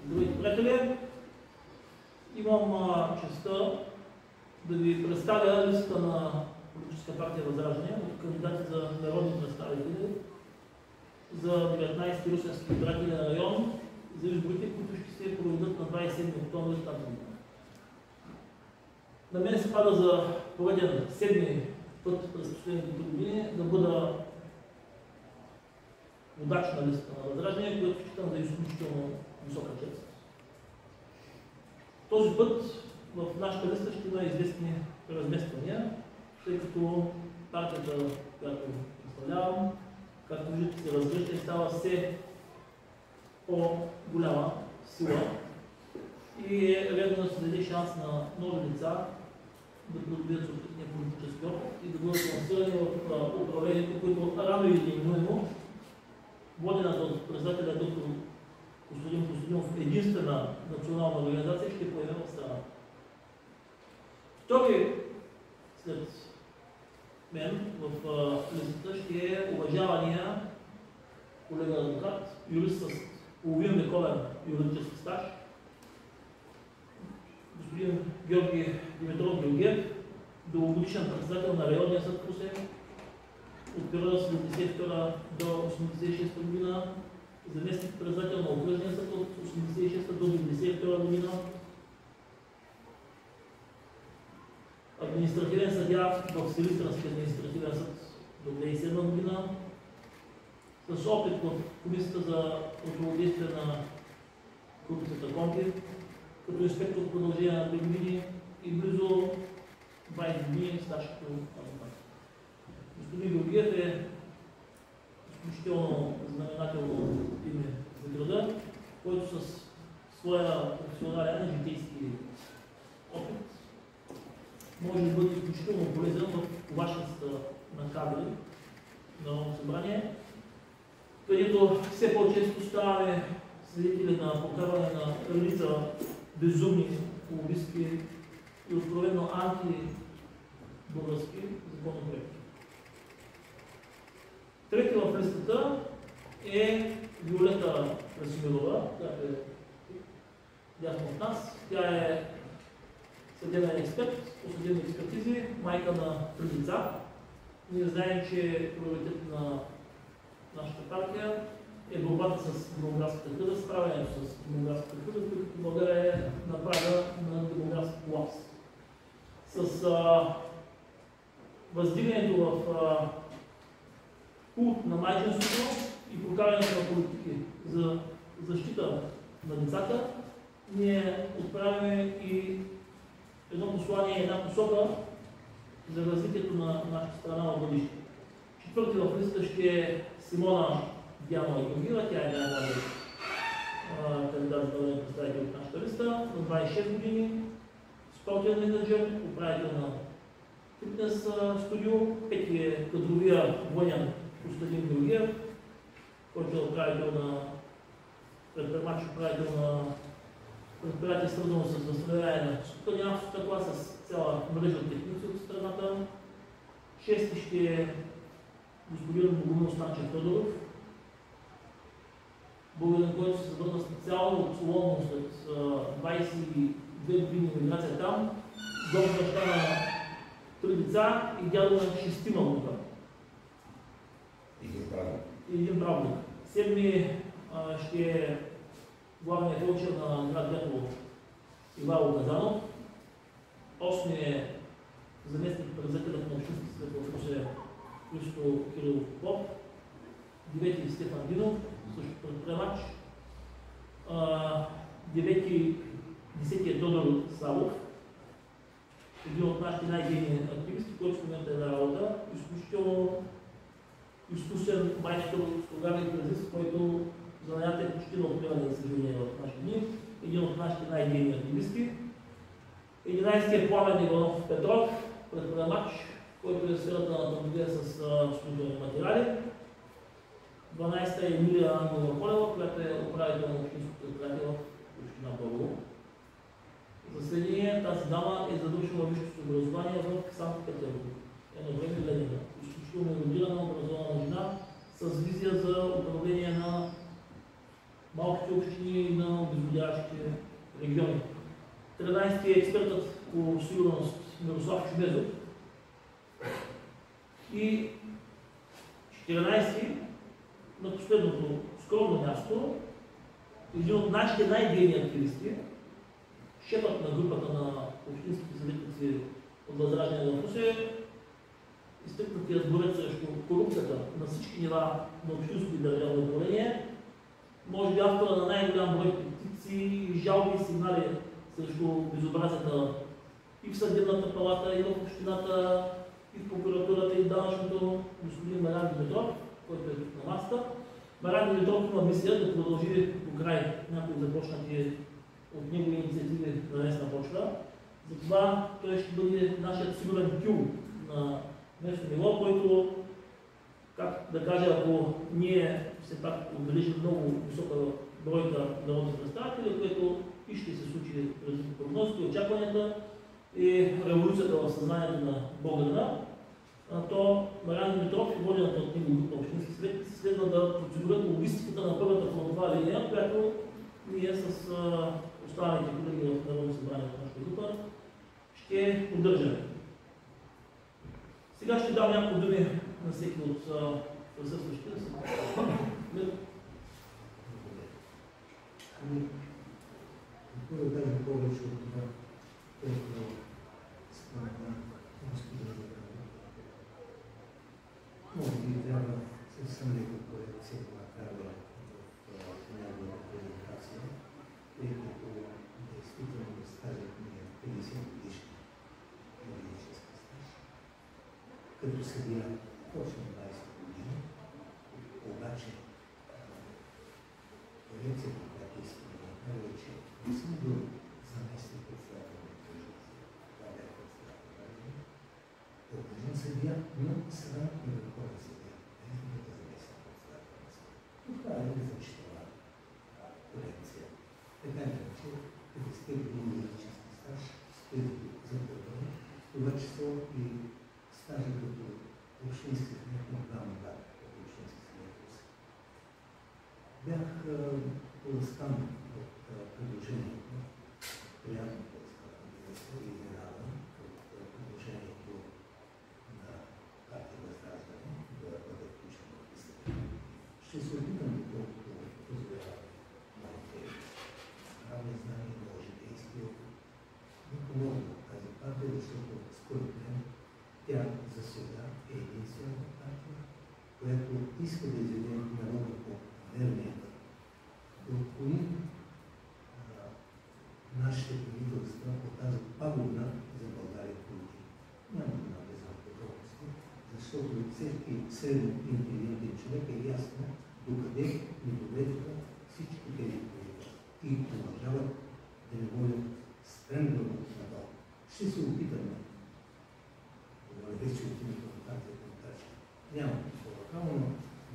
Здравейте, приятели! Имам честта да ви представя листа на Политическа партия Възраждане от кандидати за народни представители за 19-ти Русенски избирателен район за изборите, които ще се проведат на 27 октомври тази година. На мен се пада за пореден седми път през последните години да бъда водач на листа на Възраждане, което считам за изключително висока чест. Този път в нашата листа ще има известни размествания, тъй като партията, която представлявам, както виждате, се разгръща и става все по-голяма сила и е редно да се даде шанс на нови лица да придобият съответния политически опит и да бъдат лансирани в управлението, които рано или неминуемо, водената от председателя доктор господин Костадинов, единствена национална организация, ще поеме в страната. Втори след мен в листата ще е уважавания колега адвокат, юрист с половин вековен юридически стаж, господин Георги Димитров Георгиев, дългогодишен председател на районния съд в Русе от периода 1972 до 1986 година, заместник председател на окръжния съд от 1986 до 1992 година, административен съдия в Силистренския административен съд до 2007 година, с опит в Комисията за противодействие на корупцията КОНПИ, като инспектор в продължение на 3 години и близо 20 години стаж като адвокат. Господин Георгиев е изключително знаменателно име за града, който с своя професионален житейски опит може да бъде изключително полезен в вашата на кадри на Народно събрание, където все по-често ставаме свидетели на прокарване на редица безумни, лобистки и откровено антибългарски законопроекти. Трети в листата е Виолета Красимирова, която е дясно от нас. Тя е съдебен експерт по съдебни експертизи, майка на 3 деца. Ние знаем, че приоритет на нашата партия е борбата с демографската криза, справянето с демографската криза, тъй като България е на прага на демографски колапс. С въздигането в култ на майчинството и прокарването на политики за защита на децата, ние отправяме и едно послание и една посока за развитието на нашата страна в бъдеще. Четвърти в листа ще е Симона Дианова Георгиева, тя е най-младият кандидат за народен представител от нашата листа, на 26 години, спортен менеджер, управител на фитнес студио, пети е кадровия военен Костадин Георгиев, който е управител на предприемач, управител на предприятие, свързано с възстановяване на стопанинската класа с цяла мрежа от техници от страната. Шести ще е господин Богомил Станчев Тодоров, българин, който се завърна специално от Соломон след 22 години миграция там, дом баща на 3 деца и дядо на 6 внука. И един правник. Седми ще е главният фелчер на град Дяково Ивайло Казанов. Осми е заместник председателят на общински съвет в Русе Христо Кирилов Попов. Девети Стефан Динов, също предприемач. Девети, десети е Тодор Савов, един от нашите най-гейни активисти, който в момента е на работа. Изключително изкусен майстор, слугар и гразист, който занятие е почти на отмиване, за съжаление, в нашите дни. Един от нашите най-гейни активисти. 11 е Пламен Иванов Петров, предприемач, който е в сферата на търговия с строителни материали. 12 е Емилия Ангелова Колева, която е управител на общинското предприятие в община Бъргово. За сведение, тази дама е завършила висшето образование в Санкт-Петербург. Едно време Ленина. Изключително ерудирана, образована жена с визия за управление на малките общини и на обезлюдяването прилежащите региони. 13 е експертът по сигурност Мирослав Чубезов и 14 на последното скромно място, един от нашите най-дейни активисти, шефът на групата на общинските съветници от Възраждане в Русе, изтъкнатият борец срещу корупцията на всички нива на общинско и държавно управление, може би автора на най-голям брой петиции, жалби и сигнали срещу безобразията и в съдебната палата, и в общината, и в прокуратурата, и в данъчното, господин Мариан Димитров, който е тук на масата. Мариан Димитров има мисия да продължи до край някои започнати от него инициативи на местна почва. Затова той ще бъде нашият сигурен тюл на местно ниво, който, как да кажа, ако ние все пак отбележим много висока бройка народни представители, което и ще се случи през прогнозите, очакванията и революцията в съзнанието на българина, то Мариан Димитров и водената от него група общински съветници следва да процедурят логистиката на първата фронтова линия, която ние с останалите колеги в Народно събрание на нашата група ще поддържаме. Сега ще дам няколко думи на всеки от присъстващите. Какво да кажа повече от това, което спомена господин Жуков? Може би трябва съвсем леко корекция да направя в неговата презентация, тъй като действително стажът ми е 50 годишни юридически стаж. Като съдия точно 20 години, обаче корекцията, която искам да направя, е, че не съм бил заместник председател на Тържици. Това бях председател. Окръжен съдия, но съда и върховен съдия. Не съм бил заместник председател на съда. Това е незначителна корекция. Така иначе, 50 години юридически стаж стои за първане, това число и стажа като общински съдия на два мандата, като общински съдия. Бях поласкан от предложението, приятно поласкан и изненадан от предложението на партия Възраждане да бъде включено в листата. Ще се опитам, доколкото позволява моите правни знания и житейски опит, да помогна на тази партия, защото според мен тя за сега е единствената партия, която иска да изведе народа по верния път, да отклони нашите правителства по тази пагубна за България политика. Няма да навлезам в подробности, защото всеки средно интелигентен човек е ясно докъде ни доведоха всички тези правителства и продължават да не водят стремглаво надолу. Ще се опитаме, говоря вече от името на партията на тази. Няма такова право, но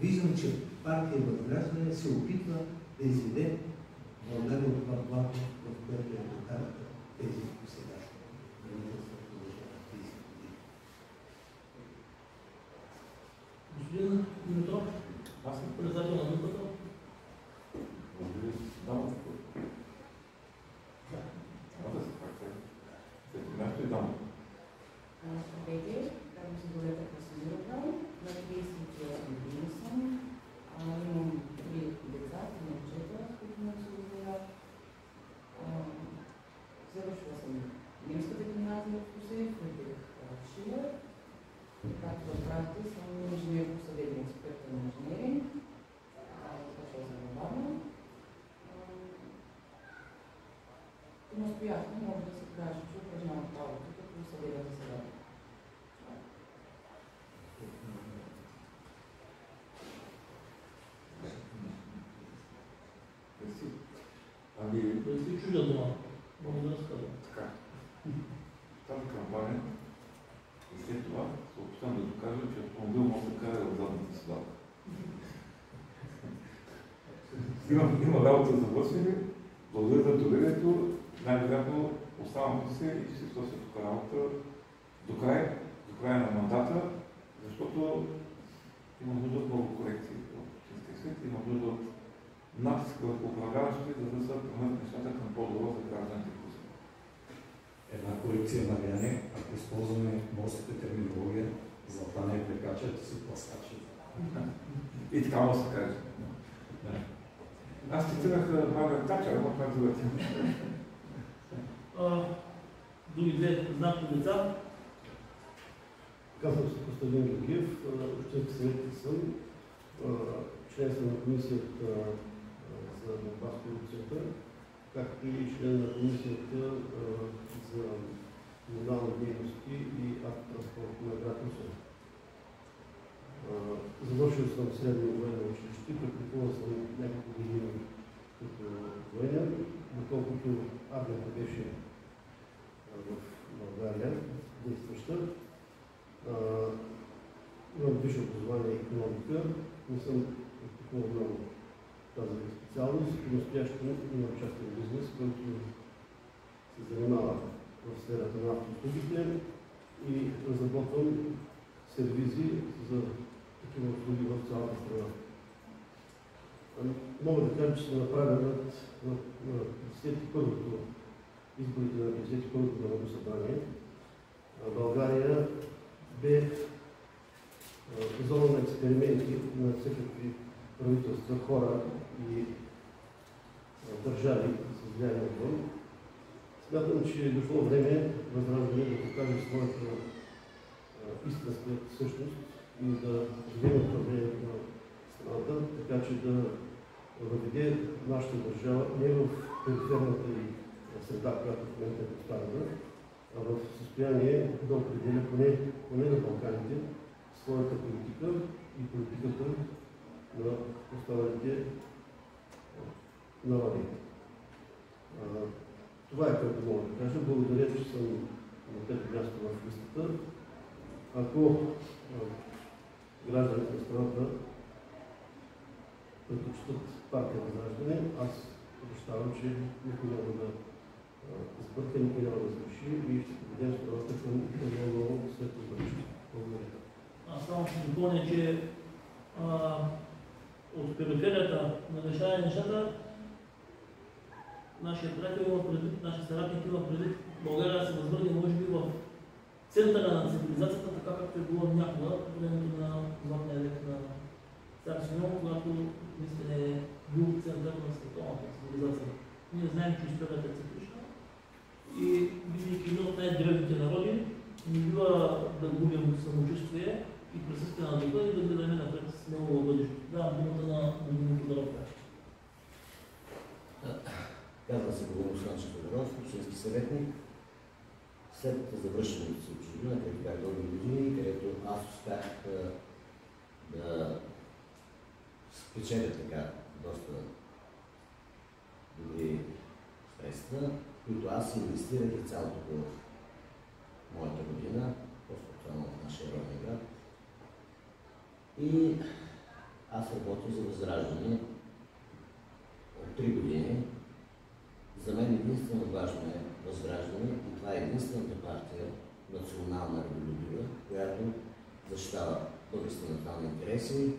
виждам, че партия Възраждане се опитва да изведе България от това блато, в което е докарата тези сегашни правителства в продължение на 30 години. Господин Димитров, аз съм председател на групата. Дамата. Дамата се факта. След място и дамата. Здравейте, казвам се Долета Красимирова, на 38 години съм. Имам 3 деца, 3 момчета, с които ме се развиват. Завършила съм немската гимназия в Русе, Фридрих Шилер. Както разбрахте, съм инженер по съдебен експерт на инженеринг. Започвала съм недавно. Настоящно може да се каже, че упражнявам правото като съдебен заседател. Да си чудя дома. Много да разказвам. Така. Тази кампания и след това се опитам да докажа, че автомобил може да кара в задната седалка. Има работа за вършене, благодаря за доверието, най-вероятно оставам се и ще свърша тук работа до края на мандата, защото има нужда от много корекции в общинския свет, има нужда от натиск върху управляващите, за да се променят нещата проекция на влияние, ако използваме морската терминология, злата не е прекача, а си пласкача. И така може да се каже. Аз цитирах Маргарет Тачър, но това е друга тема. Други две знакови лица. Казвам се Костадин Георгиев, общински съветник съм, член съм на комисията за борба с корупцията, както и член на комисията за комунални дейности и автотранспорт на град Русе. Завършил съм средно военно училище, практикувал съм няколко години като военен, доколкото армията беше в България действаща. Имам висше образование и икономика, не съм практикувал много тази специалност и настоящето имам частен бизнес, който се занимава в сферата на автоуслугите и разработвам сервизи за такива услуги в цялата страна. Мога да кажа, че се направя на 51-то изборите на 51-то Народно събрание. България бе зона на експерименти на всякакви правителства, хора и държави с влияние отвън. Смятам, че е дошло време Възраждане да покаже своята истинска същност и да вземе управлението на страната, така че да въведе нашата държава не в периферната и среда, която в момента е поставена, а в състояние да определя поне на Балканите своята политика и политиката на останалите народи. Това е което мога да кажа. Благодаря, че съм на трето място в листата. Ако гражданите на страната предпочитат партия Възраждане, аз обещавам, че никой няма да сбърка, никой няма да сгреши и ще поведем страната към много светло бъдеще. Благодаря. Аз само ще допълня, че от периферията на решаване нещата, нашия приятел има предвид, нашия съратник има предвид България да се възвърне, може би в центъра на цивилизацията, така както е било някога по времето на златния век на Цар Симеон, когато наистина е бил център на световната цивилизация. Ние знаем, че историята е циклична и бидейки един от най-древните народи, не бива да губим самочувствие и присъствие на духа и да гледаме напред смело в бъдещето. Давам думата на Богомил Тодоров. Казва се Богомил Тодоров, общински съветник. След завършването си от чужбина, където бях дълги години, където аз успях да спечеля така доста добри средства, които аз инвестирах и цялото в моята година, по-специално в нашия роден град. И аз работя за Възраждане от 3 години. За мен единствено важно е Възраждане и това е единствената партия, национална революция, която защитава българските национални интереси